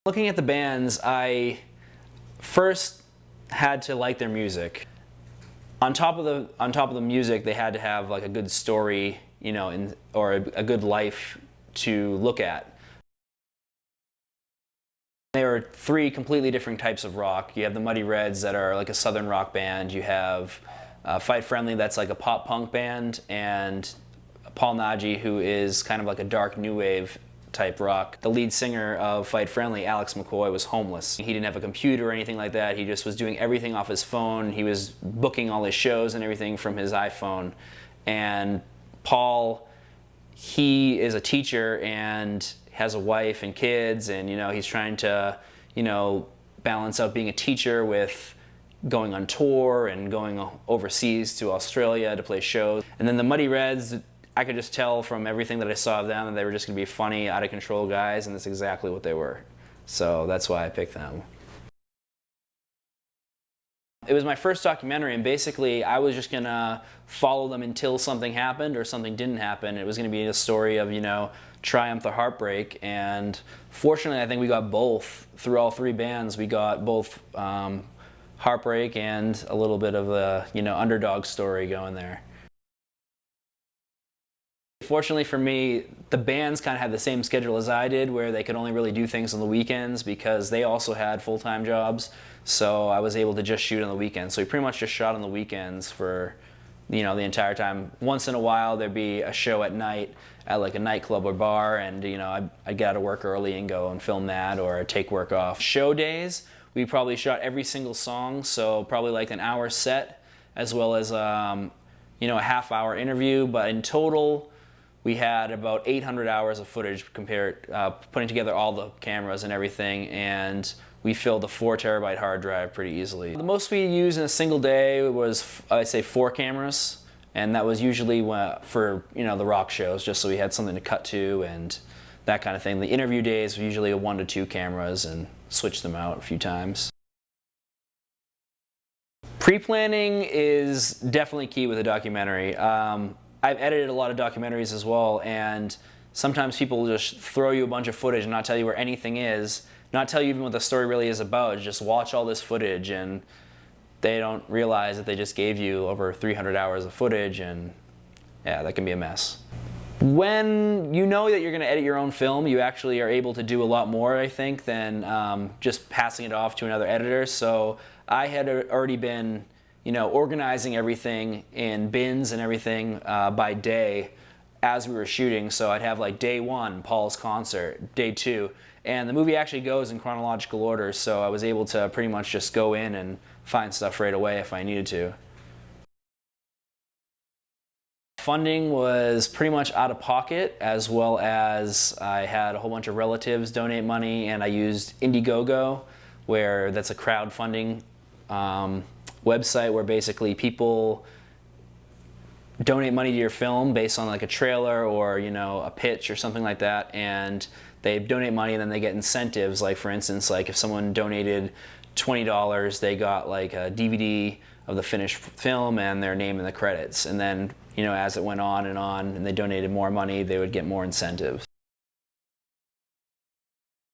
Looking at the bands, I first had to like their music. On top of the music, they had to have like a good story, you know, or a good life to look at. There are three completely different types of rock. You have the Muddy Reds that are like a southern rock band. You have Fight Friendly that's like a pop punk band, and Paul Nagy, who is kind of like a dark new wave type rock. The lead singer of Fight Friendly, Alex McCoy, was homeless. He didn't have a computer or anything like that. He just was doing everything off his phone. He was booking all his shows and everything from his iPhone. And Paul, he is a teacher and has a wife and kids, and you know, he's trying to, you know, balance out being a teacher with going on tour and going overseas to Australia to play shows. And then the Muddy Reds, I could just tell from everything that I saw of them that they were just going to be funny, out of control guys, and that's exactly what they were. So that's why I picked them. It was my first documentary, and basically I was just going to follow them until something happened or something didn't happen. It was going to be a story of, you know, triumph or heartbreak, and fortunately I think we got both. Through all three bands, we got both heartbreak and a little bit of a, you know, underdog story going there. Fortunately for me, the bands kind of had the same schedule as I did, where they could only really do things on the weekends because they also had full-time jobs. So I was able to just shoot on the weekends. So we pretty much just shot on the weekends for, you know, the entire time. Once in a while there'd be a show at night at like a nightclub or bar, and you know, I'd get out of work early and go and film that, or take work off. Show days, we probably shot every single song, so probably like an hour set, as well as you know, a half-hour interview. But in total, we had about 800 hours of footage putting together all the cameras and everything, and we filled a 4 terabyte hard drive pretty easily. The most we used in a single day was, I'd say, 4 cameras, and that was usually for, you know, the rock shows, just so we had something to cut to and that kind of thing. The interview days were usually 1 to 2 cameras, and switch them out a few times. Pre-planning is definitely key with a documentary. I've edited a lot of documentaries as well, and sometimes people just throw you a bunch of footage and not tell you where anything is, not tell you even what the story really is about. Just watch all this footage, and they don't realize that they just gave you over 300 hours of footage, and yeah, that can be a mess. When you know that you're going to edit your own film, you actually are able to do a lot more, I think, than just passing it off to another editor. So I had already been, you know, organizing everything in bins and everything by day as we were shooting. So I'd have like day 1, Paul's concert, day 2, and the movie actually goes in chronological order, so I was able to pretty much just go in and find stuff right away if I needed to. Funding was pretty much out of pocket, as well as I had a whole bunch of relatives donate money, and I used Indiegogo, where that's a crowdfunding website where basically people donate money to your film based on like a trailer or, you know, a pitch or something like that, and they donate money and then they get incentives. Like for instance, like if someone donated $20, they got like a DVD of the finished film and their name in the credits, and then, you know, as it went on and they donated more money, they would get more incentives.